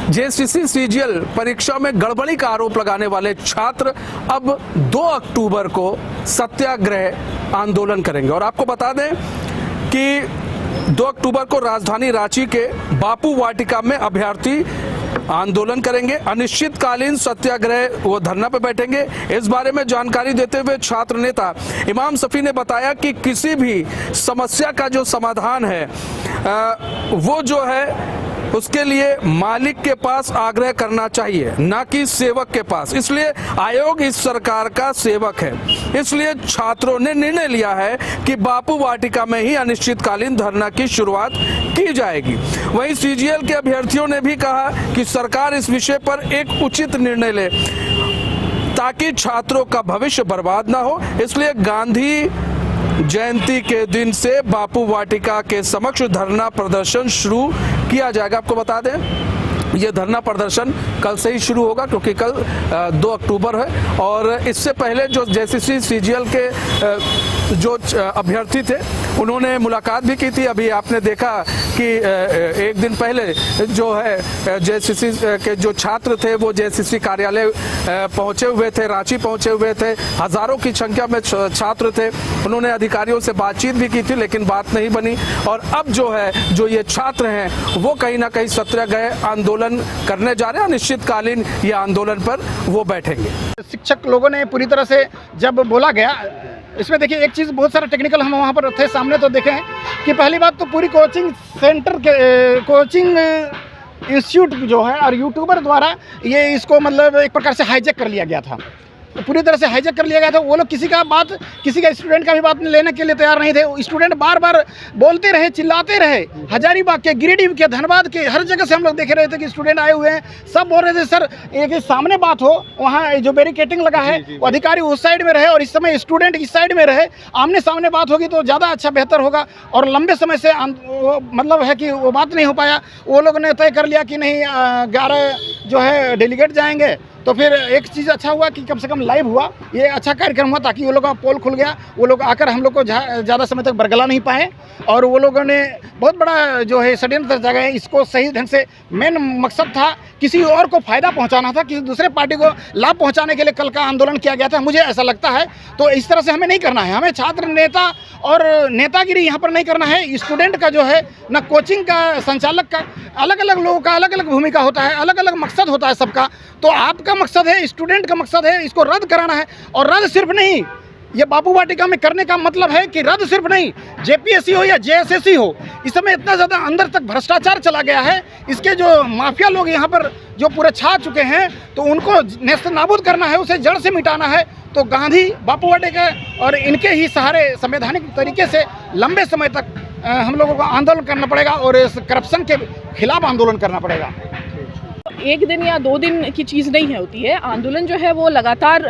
JCC CGL परीक्षा में गड़बड़ी का आरोप लगाने वाले छात्र अब 2 अक्टूबर को सत्याग्रह आंदोलन करेंगे। और आपको बता दें कि 2 अक्टूबर को राजधानी रांची के बापू वाटिका में अभ्यर्थी आंदोलन करेंगे, अनिश्चितकालीन सत्याग्रह वो धरना पर बैठेंगे। इस बारे में जानकारी देते हुए छात्र नेता इमाम सफी ने बताया कि किसी भी समस्या का जो समाधान है वो जो है उसके लिए मालिक के पास आग्रह करना चाहिए, ना कि सेवक के पास। इसलिए आयोग इस सरकार का सेवक है। इसलिए छात्रों ने निर्णय लिया है कि बापू वाटिका में ही अनिश्चितकालीन धरना की शुरुआत की जाएगी। वहीं सीजीएल के अभ्यर्थियों ने भी कहा कि सरकार इस विषय पर एक उचित निर्णय ले ताकि छात्रों का भविष्य बर्बाद ना हो। इसलिए गांधी जयंती के दिन से बापू वाटिका के समक्ष धरना प्रदर्शन शुरू किया जाएगा। आपको बता दें ये धरना प्रदर्शन कल से ही शुरू होगा, क्योंकि कल 2 अक्टूबर है। और इससे पहले जो जेसीसी सीजीएल के जो अभ्यर्थी थे उन्होंने मुलाकात भी की थी। अभी आपने देखा कि एक दिन पहले जो है जेसीसी के जो छात्र थे वो जेसीसी कार्यालय पहुंचे हुए थे, रांची पहुंचे हुए थे। हजारों की संख्या में छात्र थे। उन्होंने अधिकारियों से बातचीत भी की थी, लेकिन बात नहीं बनी। और अब जो है जो ये छात्र हैं वो कहीं ना कहीं सत्याग्रह आंदोलन करने जा रहे हैं। अनिश्चितकालीन ये आंदोलन पर वो बैठेंगे। शिक्षक लोगों ने पूरी तरह से जब बोला गया, इसमें देखिए एक चीज़ बहुत सारा टेक्निकल हम वहाँ पर थे सामने, तो देखें कि पहली बात तो पूरी कोचिंग सेंटर के कोचिंग इंस्टीट्यूट जो है और यूट्यूबर द्वारा ये इसको मतलब एक प्रकार से हाईजैक कर लिया गया था। तो पूरी तरह से हाईजैक कर लिया गया था। वो लोग किसी का स्टूडेंट का भी बात लेने के लिए तैयार नहीं थे। स्टूडेंट बार बार बोलते रहे, चिल्लाते रहे। हजारीबाग के, गिरिडीह के, धनबाद के, हर जगह से हम लोग देख रहे थे कि स्टूडेंट आए हुए हैं। सब बोल रहे थे सर एक सामने बात हो, वहाँ जो बैरिकेटिंग लगा है वो अधिकारी उस साइड में रहे और इस समय स्टूडेंट इस साइड में रहे। आमने सामने बात होगी तो ज़्यादा अच्छा बेहतर होगा। और लंबे समय से मतलब है कि वो बात नहीं हो पाया। वो लोगों ने तय कर लिया कि नहीं 11 जो है डेलीगेट जाएंगे। तो फिर एक चीज़ अच्छा हुआ कि कम से कम लाइव हुआ, ये अच्छा कार्यक्रम हुआ, ताकि वो लोग का पोल खुल गया। वो लोग आकर हम लोग को ज़्यादा समय तक बरगला नहीं पाए और वो लोगों ने बहुत बड़ा जो है षड्यंत्र जगह है। इसको सही ढंग से मेन मकसद था किसी और को फ़ायदा पहुंचाना था, किसी दूसरे पार्टी को लाभ पहुंचाने के लिए कल का आंदोलन किया गया था, मुझे ऐसा लगता है। तो इस तरह से हमें नहीं करना है। हमें छात्र नेता और नेतागिरी यहाँ पर नहीं करना है। स्टूडेंट का जो है ना, कोचिंग का संचालक का, अलग अलग लोगों का अलग अलग भूमिका होता है, अलग अलग मकसद होता है सबका। तो आपका मकसद है, स्टूडेंट का मकसद है इसको रद्द कराना है। और रद्द सिर्फ नहीं, ये बापू वाटिका में करने का मतलब है कि रद्द सिर्फ नहीं, जेपीएससी हो या जेएसएससी हो, इस समय इतना ज़्यादा अंदर तक भ्रष्टाचार चला गया है। इसके जो माफिया लोग यहाँ पर जो पूरे छा चुके हैं, तो उनको नेस्त नाबूद करना है, उसे जड़ से मिटाना है। तो गांधी, बापू वाटिका और इनके ही सहारे संवैधानिक तरीके से लंबे समय तक हम लोगों को आंदोलन करना पड़ेगा और इस करप्शन के खिलाफ आंदोलन करना पड़ेगा। एक दिन या 2 दिन की चीज़ नहीं है होती है। आंदोलन जो है वो लगातार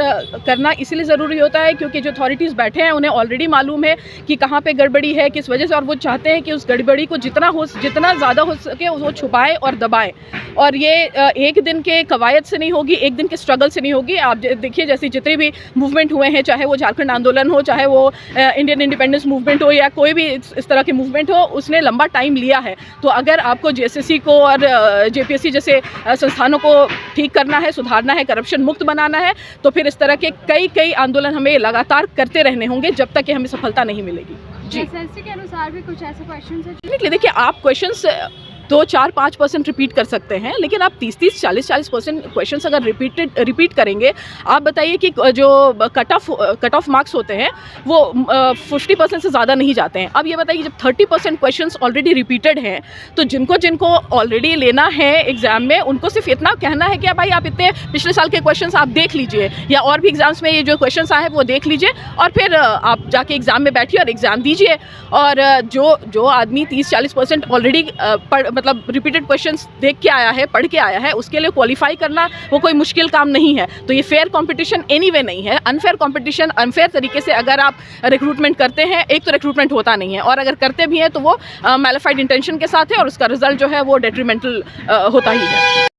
करना इसलिए ज़रूरी होता है क्योंकि जो अथॉरिटीज़ बैठे हैं उन्हें ऑलरेडी मालूम है कि कहाँ पे गड़बड़ी है, किस वजह से, और वो चाहते हैं कि उस गड़बड़ी को जितना ज़्यादा हो सके वो छुपाए और दबाए। और ये एक दिन के कवायद से नहीं होगी, एक दिन के स्ट्रगल से नहीं होगी। आप देखिए जैसे जितने भी मूवमेंट हुए हैं, चाहे वो झारखंड आंदोलन हो, चाहे वो इंडियन इंडिपेंडेंस मूवमेंट हो या कोई भी इस तरह के मूवमेंट हो, उसने लंबा टाइम लिया है। तो अगर आपको जेएसएससी को और जेपीएससी जैसे संस्थानों को ठीक करना है, सुधारना है, करप्शन मुक्त बनाना है, तो फिर इस तरह के कई आंदोलन हमें लगातार करते रहने होंगे जब तक कि हमें सफलता नहीं मिलेगी। जी, एसएससी के अनुसार भी कुछ ऐसे क्वेश्चंस हैं। देखिए आप क्वेश्चंस 2-4-5% रिपीट कर सकते हैं, लेकिन आप 30-30, 40-40% क्वेश्चन अगर रिपीट करेंगे, आप बताइए कि जो कट ऑफ मार्क्स होते हैं वो 50% से ज़्यादा नहीं जाते हैं। अब ये बताइए जब 30% क्वेश्चंस ऑलरेडी रिपीटेड हैं, तो जिनको ऑलरेडी लेना है एग्ज़ाम में, उनको सिर्फ इतना कहना है कि भाई आप इतने पिछले साल के क्वेश्चंस आप देख लीजिए, या और भी एग्ज़ाम्स में ये जो क्वेश्चंस आए हैं वो देख लीजिए, और फिर आप जाके एग्ज़ाम में बैठिए और एग्ज़ाम दीजिए। और जो आदमी 30-40% ऑलरेडी मतलब रिपीटेड क्वेश्चंस देख के आया है, पढ़ के आया है, उसके लिए क्वालिफाई करना वो कोई मुश्किल काम नहीं है। तो ये फेयर कंपटीशन एनीवे नहीं है। अनफेयर कंपटीशन, अनफेयर तरीके से अगर आप रिक्रूटमेंट करते हैं, एक तो रिक्रूटमेंट होता नहीं है, और अगर करते भी हैं तो वो मैलिफाइड इंटेंशन के साथ है और उसका रिजल्ट जो है वो डेट्रीमेंटल होता ही है।